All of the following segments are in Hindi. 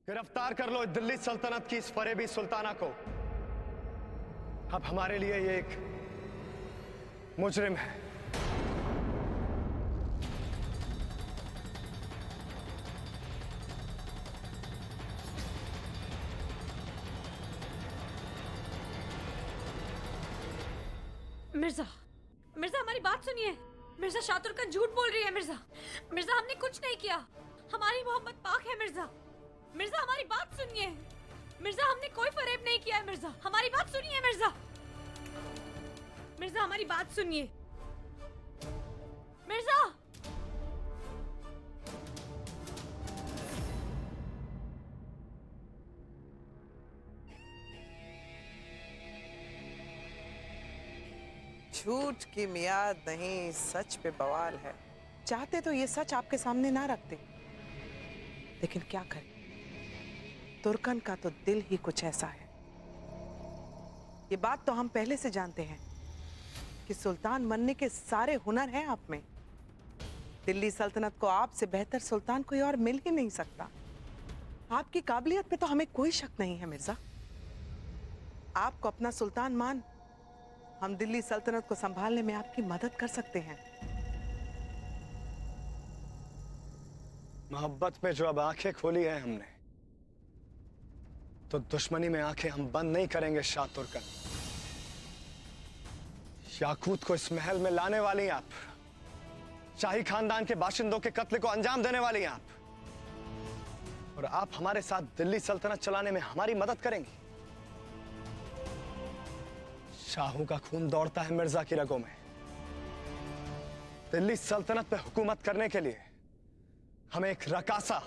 गिरफ्तार कर लो दिल्ली सल्तनत की इस फरेबी सुल्ताना को। अब हमारे लिए ये एक मुजरिम है। मिर्जा, मिर्जा हमारी बात सुनिए। मिर्जा शातुरकन झूठ बोल रही है। मिर्जा, मिर्जा हमने कुछ नहीं किया। हमारी मोहब्बत पाक है। मिर्जा, मिर्जा हमारी बात सुनिए। मिर्जा हमने कोई फरेब नहीं किया है। मिर्जा हमारी बात सुनिए। मिर्जा, मिर्जा हमारी बात सुनिए। मिर्जा, झूठ की मियाद नहीं, सच पे बवाल है। चाहते तो ये सच आपके सामने ना रखते, लेकिन क्या करें, तुर्कन का तो दिल ही कुछ ऐसा है। ये बात तो हम पहले से जानते हैं कि सुल्तान बनने के सारे हुनर हैं आप में। दिल्ली सल्तनत को आपसे बेहतर सुल्तान कोई और मिल ही नहीं सकता। आपकी काबिलियत पे तो हमें कोई शक नहीं है मिर्जा। आपको अपना सुल्तान मान हम दिल्ली सल्तनत को संभालने में आपकी मदद कर सकते हैं। मोहब्बत में जो अब आंखें खोली हैं हमने, तो दुश्मनी में आंखें हम बंद नहीं करेंगे। शाह तुर्कन, याकूत को इस महल में लाने वाली आप, शाही खानदान के बाशिंदों के कत्ल को अंजाम देने वाली आप, और आप हमारे साथ दिल्ली सल्तनत चलाने में हमारी मदद करेंगी। शाहों का खून दौड़ता है मिर्जा की रगों में। दिल्ली सल्तनत पे हुकूमत करने के लिए हमें एक रकासा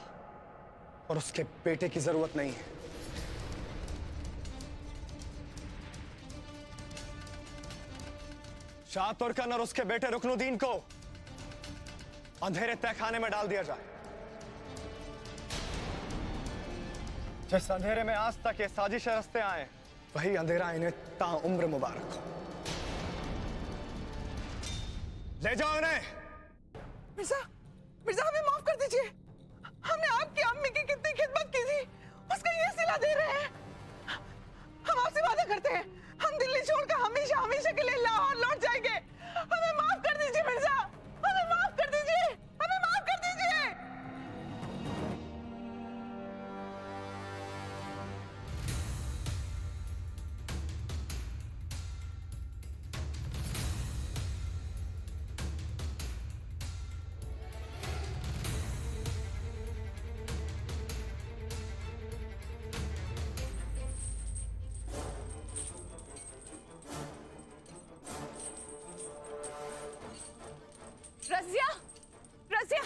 और उसके बेटे की जरूरत नहीं है। शाह तुर्कन और उसके बेटे रुकनुद्दीन को अंधेरे तहखाने में डाल दिया जाए। जिस अंधेरे में आज तक ये साजिश रस्ते आए, वही अंधेरा इन्हें ताउम्र मुबारक हो। ले जाओ इन्हें। मिर्जा, मिर्जा हमें माफ कर दीजिए। हमने आपकी अम्मी की कितनी खिदमत की थी, उसका ये सिला दे रहे हैं। हम आपसे वादा करते हैं, हम दिल्ली छोड़कर हमेशा हमेशा के लिए लाहौर लौट जाएंगे। हमें माफ कर दीजिए मिर्जा, हमें माफ कर दीजिए, हमें माफ कर दीजिए। रज़िया, रज़िया,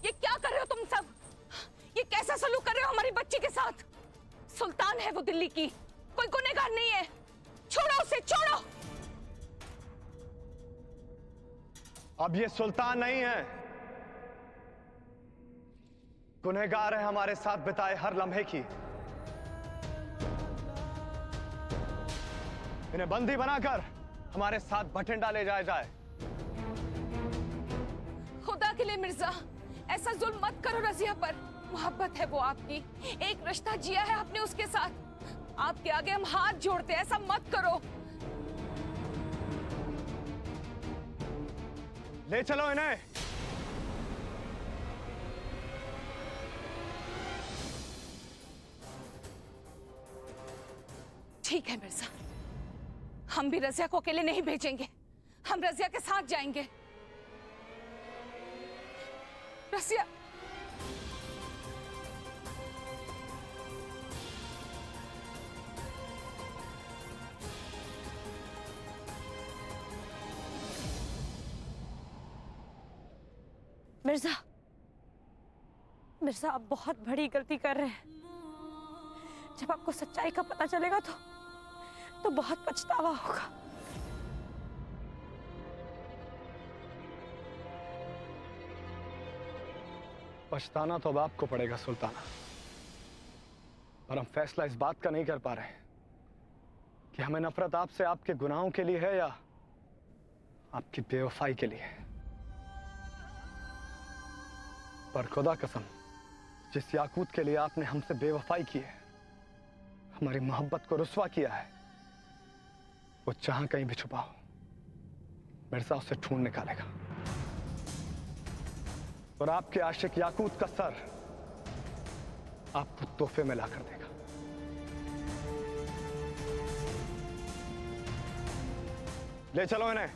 ये क्या कर रहे हो तुम सब? ये कैसा सलूक कर रहे हो हमारी बच्ची के साथ? सुल्तान है वो दिल्ली की, कोई गुनहगार नहीं है। छोड़ो उसे, छोड़ो। अब ये सुल्तान नहीं है, गुनहगार है हमारे साथ बिताए हर लम्हे की। इन्हें बंदी बनाकर हमारे साथ भटिंडा ले जाया जाए। खुदा के लिए मिर्जा, ऐसा जुल्म मत करो रज़िया पर। मोहब्बत है वो आपकी, एक रिश्ता जिया है आपने उसके साथ। आपके आगे हम हाथ जोड़ते हैं, ऐसा मत करो। ले चलो इन्हें। ठीक है मिर्जा, हम भी रज़िया को अकेले नहीं भेजेंगे, हम रज़िया के साथ जाएंगे। रज़िया, मिर्जा, मिर्जा आप बहुत बड़ी गलती कर रहे हैं। जब आपको सच्चाई का पता चलेगा तो बहुत पछतावा होगा। पछताना तो अब आपको पड़ेगा सुल्ताना, पर हम फैसला इस बात का नहीं कर पा रहे कि हमें नफरत आपसे आपके गुनाहों के लिए है या आपकी बेवफाई के लिए। पर खुदा कसम, जिस याकूत के लिए आपने हमसे बेवफाई की है, हमारी मोहब्बत को रुस्वा किया है, वो जहां कहीं भी छुपा हो, मिर्जा उसे ढूंढ निकालेगा और आपके आशिक याकूत का सर आपको तोहफे में लाकर देगा। ले चलो इन्हें।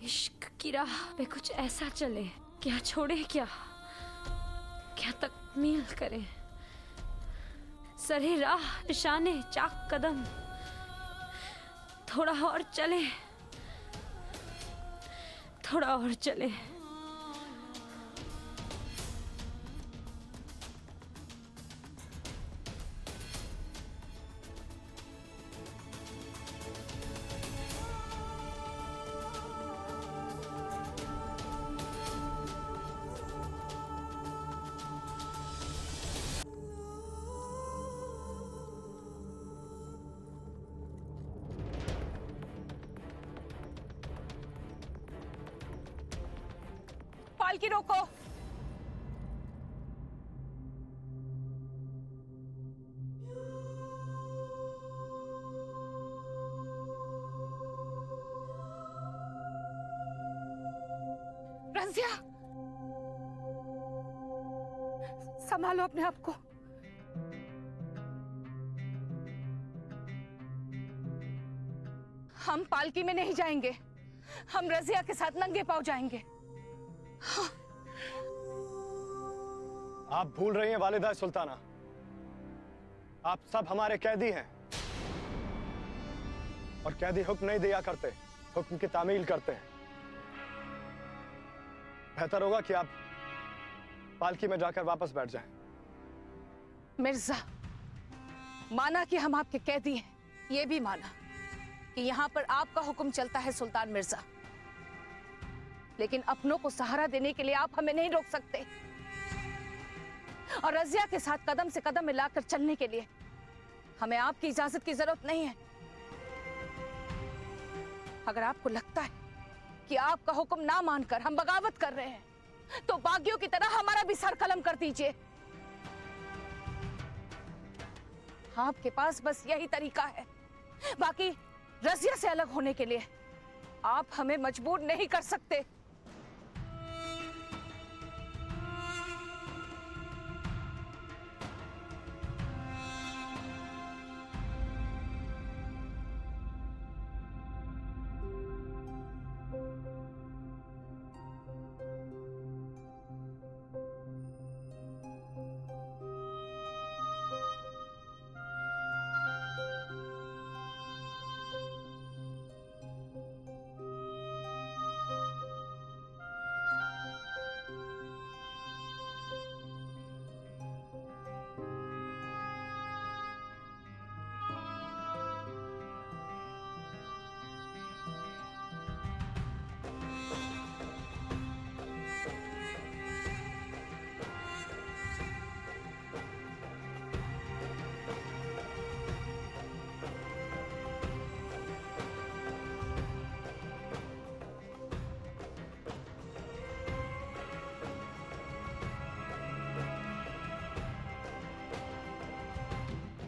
इश्क की राह पे कुछ ऐसा चले, क्या छोड़े, क्या तकमील करे। सरे राह निशाने चाक कदम, थोड़ा और चले, थोड़ा और चले। पालकी रोको। रज़िया, संभालो अपने आप को। हम पालकी में नहीं जाएंगे, हम रज़िया के साथ नंगे पांव जाएंगे। आप भूल रही हैं वालिदा सुल्ताना, आप सब हमारे कैदी हैं और कैदी हुक्म नहीं दिया करते, हुक्म की तामील करते हैं। बेहतर होगा कि आप पालकी में जाकर वापस बैठ जाएं। मिर्जा, माना कि हम आपके कैदी हैं, ये भी माना कि यहाँ पर आपका हुक्म चलता है सुल्तान मिर्जा, लेकिन अपनों को सहारा देने के लिए आप हमें नहीं रोक सकते और रज़िया के साथ कदम से कदम मिलाकर चलने के लिए हमें आपकी इजाजत की जरूरत नहीं है। अगर आपको लगता है कि आपका हुक्म ना मानकर हम बगावत कर रहे हैं, तो बागियों की तरह हमारा भी सर कलम कर दीजिए। आपके पास बस यही तरीका है। बाकी रज़िया से अलग होने के लिए आप हमें मजबूर नहीं कर सकते।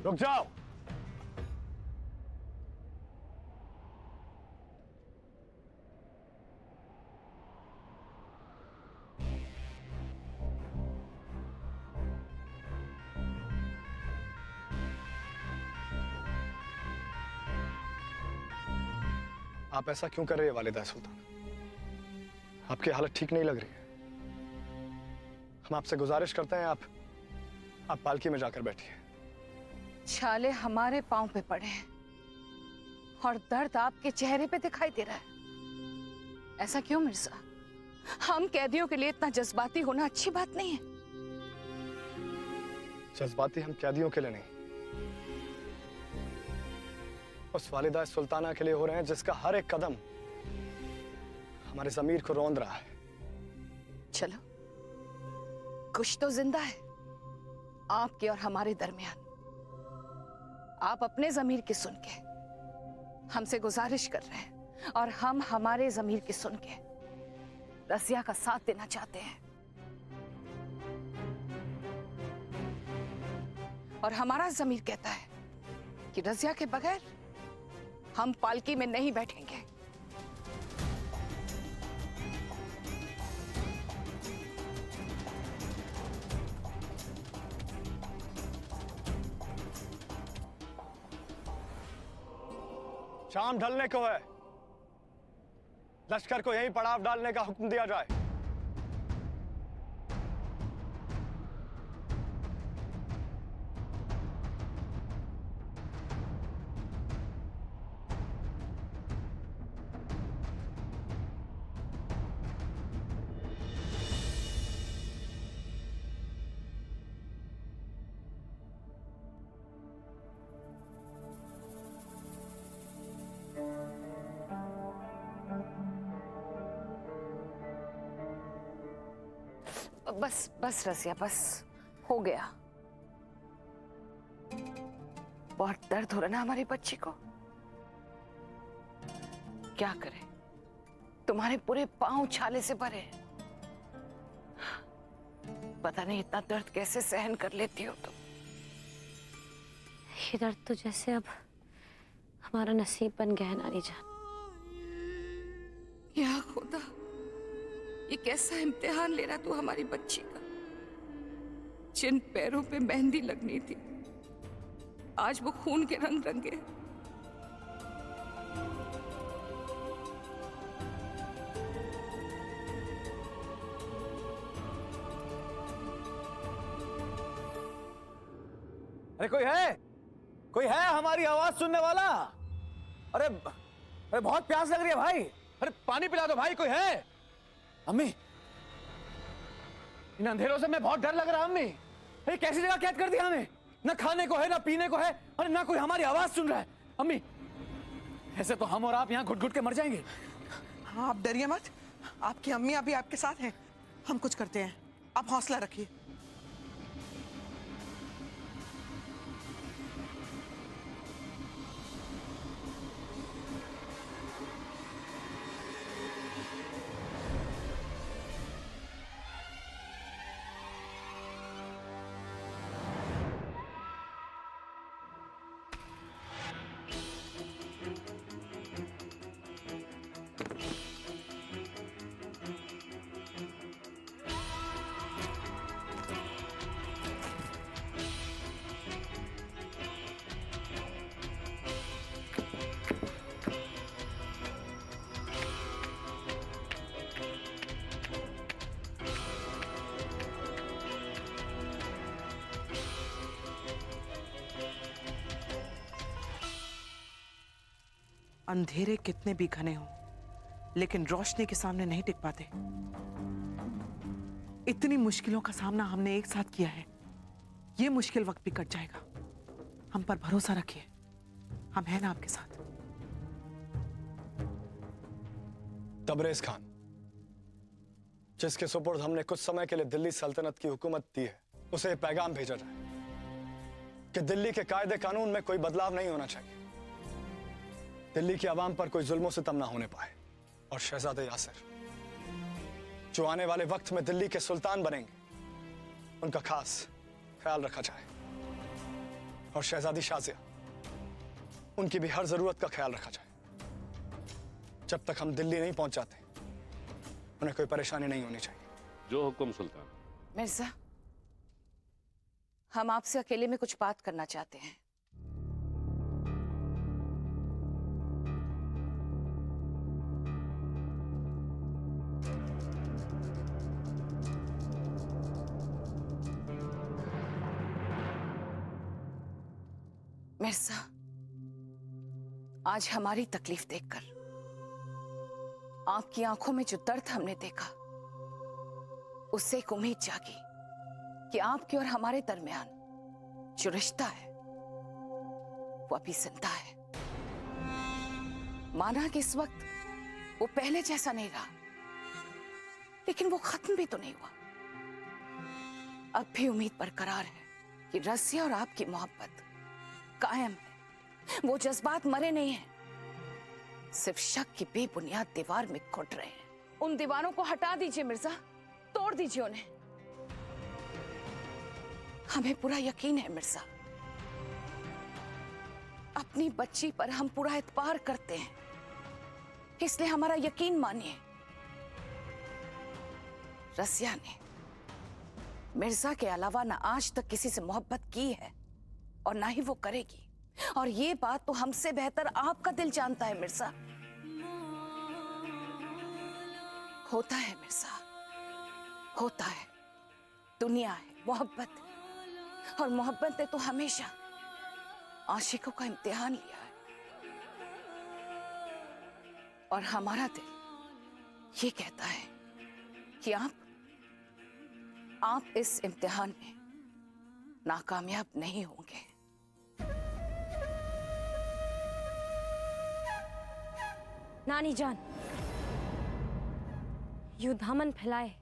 रुक जाओ। आप ऐसा क्यों कर रही है वालिदा सुल्तान? आपकी हालत ठीक नहीं लग रही है। हम आपसे गुजारिश करते हैं आप पालकी में जाकर बैठिए। छाले हमारे पांव पे पड़े हैं और दर्द आपके चेहरे पे दिखाई दे रहा है। ऐसा क्यों मिर्जा? हम कैदियों के लिए इतना जज्बाती होना अच्छी बात नहीं है। जज्बाती हम कैदियों के लिए नहीं, उस वालिदा सुल्ताना के लिए हो रहे हैं जिसका हर एक कदम हमारे ज़मीर को रौंद रहा है। चलो, कुछ तो जिंदा है आपके और हमारे दरमियान। आप अपने ज़मीर की सुन के हमसे गुजारिश कर रहे हैं और हम हमारे ज़मीर की सुन के रज़िया का साथ देना चाहते हैं। और हमारा ज़मीर कहता है कि रज़िया के बगैर हम पालकी में नहीं बैठेंगे। शाम ढलने को है, लश्कर को यहीं पड़ाव डालने का हुक्म दिया जाए। बस बस रज़िया, बस हो गया। बहुत दर्द हो रहा ना हमारी बच्ची को। क्या करे, तुम्हारे पूरे पांव छाले से भरे हैं। पता नहीं इतना दर्द कैसे सहन कर लेती हो तुम। ये दर्द तो जैसे अब हमारा नसीब बन गया है नानी जान। या खुदा, ये कैसा इम्तिहान ले रहा तू हमारी बच्ची का। जिन पैरों पे मेहंदी लगनी थी आज वो खून के रंग रंगे। अरे कोई है हमारी आवाज सुनने वाला? अरे बहुत प्यास लग रही है भाई। अरे पानी पिला दो भाई, कोई है? अम्मी, इन अंधेरों से मैं बहुत डर लग रहा है अम्मी। अरे कैसी जगह कैद कर दिया हमें, ना खाने को है ना पीने को है, और ना कोई हमारी आवाज सुन रहा है। अम्मी, ऐसे तो हम और आप यहाँ घुट घुट के मर जाएंगे। हाँ, आप डरिए मत, आपकी अम्मी अभी आपके साथ हैं। हम कुछ करते हैं, आप हौसला रखिए। अंधेरे कितने भी घने हों, लेकिन रोशनी के सामने नहीं टिक पाते। इतनी मुश्किलों का सामना हमने एक साथ किया है, ये मुश्किल वक्त भी कट जाएगा। हम पर भरोसा रखिए, हम हैं ना आपके साथ। तबरेज खान, जिसके सुपुर्द हमने कुछ समय के लिए दिल्ली सल्तनत की हुकूमत दी है, उसे यह पैगाम भेजा जाए कि दिल्ली के कायदे कानून में कोई बदलाव नहीं होना चाहिए। दिल्ली की आवाम पर कोई जुल्म सितम ना होने पाए, और शहजादे यासिर जो आने वाले वक्त में दिल्ली के सुल्तान बनेंगे, उनका खास ख्याल रखा जाए। और शहजादी शाजिया, उनकी भी हर जरूरत का ख्याल रखा जाए। जब तक हम दिल्ली नहीं पहुंच जाते उन्हें कोई परेशानी नहीं होनी चाहिए। जो हुक्म सुल्तान। मिर्जा, हम आपसे अकेले में कुछ बात करना चाहते हैं। मिर्जा, आज हमारी तकलीफ देखकर आपकी आंखों में जो दर्द हमने देखा, उससे एक उम्मीद जागी कि आपके और हमारे दरमियान जो रिश्ता है वो अभी जिंदा है। माना कि इस वक्त वो पहले जैसा नहीं रहा, लेकिन वो खत्म भी तो नहीं हुआ। अब भी उम्मीद बरकरार है कि रसिया और आपकी मोहब्बत कायम है। वो जज्बात मरे नहीं हैं, सिर्फ शक की बेबुनियाद दीवार में घुट रहे हैं। उन दीवारों को हटा दीजिए मिर्जा, तोड़ दीजिए उन्हें। हमें पूरा यकीन है मिर्जा, अपनी बच्ची पर हम पूरा एतबार करते हैं, इसलिए हमारा यकीन मानिए। रसिया ने मिर्जा के अलावा ना आज तक किसी से मोहब्बत की है और ना ही वो करेगी, और ये बात तो हमसे बेहतर आपका दिल जानता है मिर्जा। होता है मिर्जा, होता है। दुनिया है, मोहब्बत है, और मोहब्बत ने तो हमेशा आशिकों का इम्तिहान लिया है। और हमारा दिल ये कहता है कि आप इस इम्तिहान में नाकामयाब नहीं होंगे। नानी जान, यूं दामन फैलाए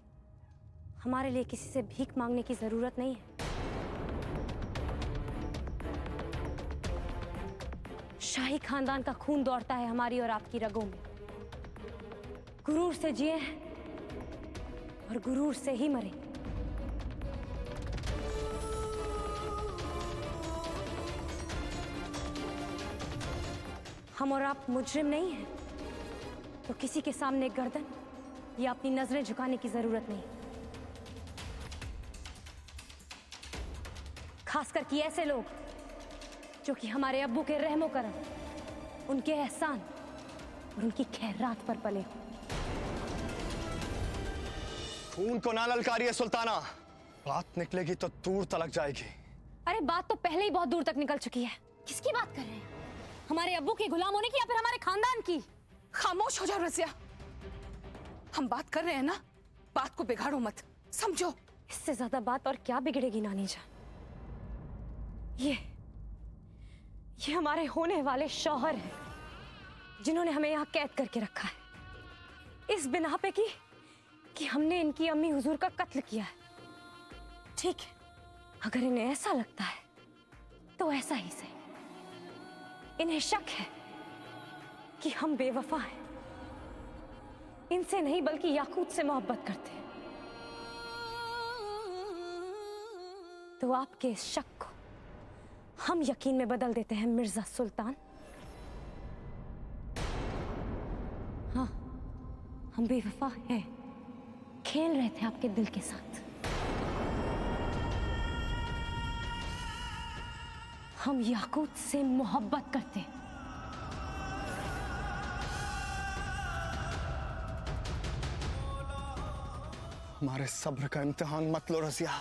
हमारे लिए किसी से भीख मांगने की जरूरत नहीं है। शाही खानदान का खून दौड़ता है हमारी और आपकी रगों में। गुरूर से जिए हैं और गुरूर से ही मरे। हम और आप मुजरिम नहीं हैं, तो किसी के सामने गर्दन या अपनी नजरें झुकाने की जरूरत नहीं। खासकर कि ऐसे लोग जो कि हमारे अब्बू के रहमो करम, उनके एहसान और उनकी खैरात पर पले हो। खून को ना ललकारिए सुल्ताना, बात निकलेगी तो दूर तलक जाएगी। अरे बात तो पहले ही बहुत दूर तक निकल चुकी है। किसकी बात कर रहे हैं? हमारे अब्बू के गुलाम होने की या फिर हमारे खानदान की? खामोश हो जाओ रसिया, हम बात कर रहे हैं ना, बात को बिगाड़ो मत, समझो। इससे ज्यादा बात और क्या बिगड़ेगी नानी जान। ये हमारे होने वाले शौहर हैं, जिन्होंने हमें यहाँ कैद करके रखा है इस बिना पे कि हमने इनकी अम्मी हुजूर का कत्ल किया है। ठीक है, अगर इन्हें ऐसा लगता है तो ऐसा ही सही। इन्हें शक है कि हम बेवफा हैं, इनसे नहीं बल्कि याकूत से मोहब्बत करते हैं। तो आपके इस शक को हम यकीन में बदल देते हैं मिर्जा सुल्तान। हाँ, हम बेवफा हैं, खेल रहे थे आपके दिल के साथ। हम याकूत से मोहब्बत करते हैं। हमारे सब्र का इम्तिहान मत लो रसिया।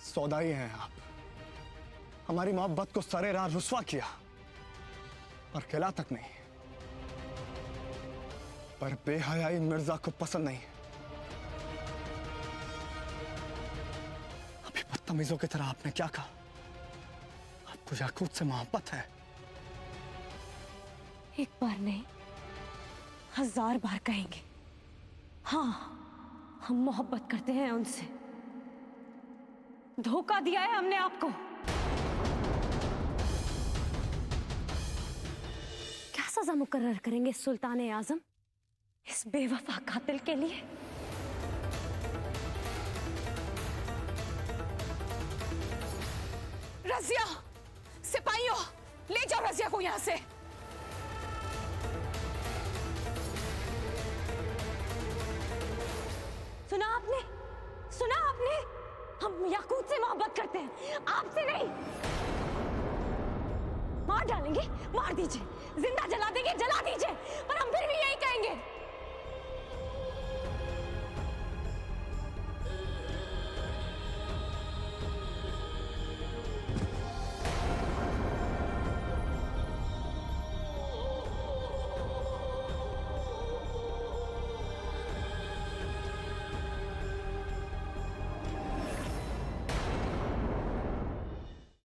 सौदाई हैं आप। हमारी मोहब्बत को सरे राह रुस्वा किया, पर किला तक नहीं। पर बेहयाई मिर्जा को पसंद नहीं। अभी बदतमीजों की तरह आपने क्या कहा? आपको याकूत से मोहब्बत है? एक बार नहीं, 1000 बार कहेंगे। हाँ, हम मोहब्बत करते हैं उनसे। धोखा दिया है हमने आपको। क्या सजा मुकर्रर करेंगे सुल्तान आजम इस बेवफा कातिल के लिए? रजिया, सिपाहियों, ले जाओ रजिया को यहां से। सुना आपने? सुना आपने? हम याकूत से मोहब्बत करते हैं, आपसे नहीं। मार डालेंगे, मार दीजिए, जिंदा जला देंगे, जला दीजिए, पर हम फिर भी यही